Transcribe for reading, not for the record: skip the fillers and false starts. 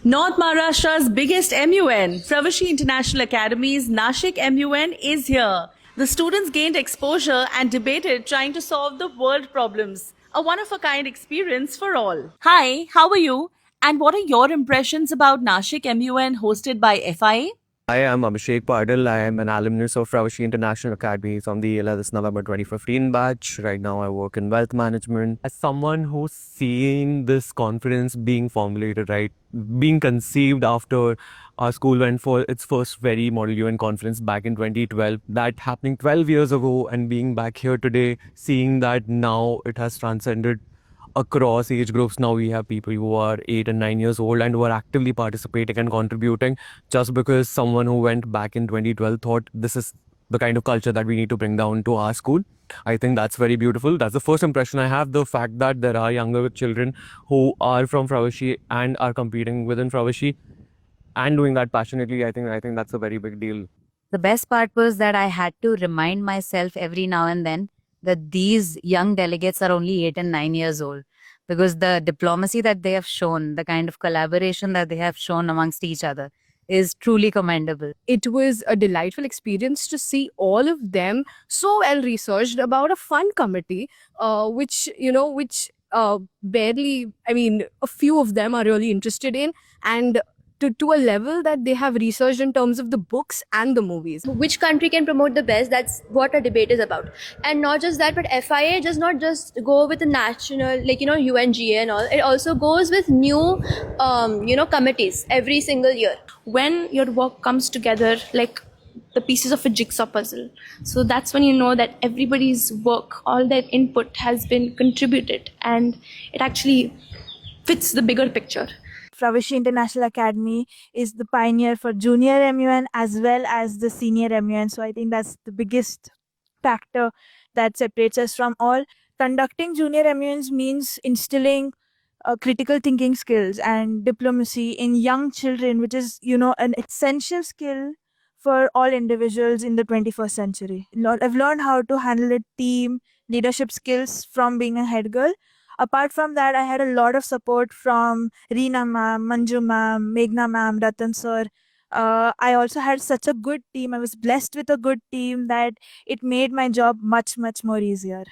North Maharashtra's biggest MUN, Pravashi International Academy's Nashik MUN, is here. The students gained exposure and debated trying to solve the world problems. A one of a kind experience for all. Hi, how are you? And what are your impressions about Nashik MUN hosted by FIA? Hi, I'm Abhishek Padal. I am an alumnus of Pravashi International Academy from the 11th November 2015 batch. Right now, I work in wealth management. As someone who's seen this conference being formulated, right, being conceived after our school went for its first very Model UN conference back in 2012, that happening 12 years ago, and being back here today, seeing that now it has transcended across age groups. Now we have people who are 8 and 9 years old and who are actively participating and contributing just because someone who went back in 2012 thought this is the kind of culture that we need to bring down to our school. I think that's very beautiful. That's the first impression I have. The fact that there are younger children who are from Pravashi and are competing within Pravashi and doing that passionately, I think that's a very big deal. The best part was that I had to remind myself every now and then that these young delegates are only 8 and 9 years old, because the diplomacy that they have shown, the kind of collaboration that they have shown amongst each other is truly commendable. It was a delightful experience to see all of them so well researched about a fun committee, which barely, I mean, a few of them are really interested in, and to a level that they have researched in terms of the books and the movies. Which country can promote the best. That's what a debate is about. And not just that, but FIA does not just go with the national, UNGA and all. It also goes with new committees every single year. When your work comes together like the pieces of a jigsaw puzzle, so that's when you know that everybody's work, all their input has been contributed, and it actually fits the bigger picture. Pravashi International Academy is the pioneer for junior MUN as well as the senior MUN. So I think that's the biggest factor that separates us from all. Conducting junior MUNs means instilling critical thinking skills and diplomacy in young children, which is, an essential skill for all individuals in the 21st century. I've learned how to handle a team, leadership skills from being a head girl. Apart from that, I had a lot of support from Reena ma'am, Manju ma'am, Meghna ma'am, Ratan sir. I also had such a good team. I was blessed with a good team that it made my job much, much more easier.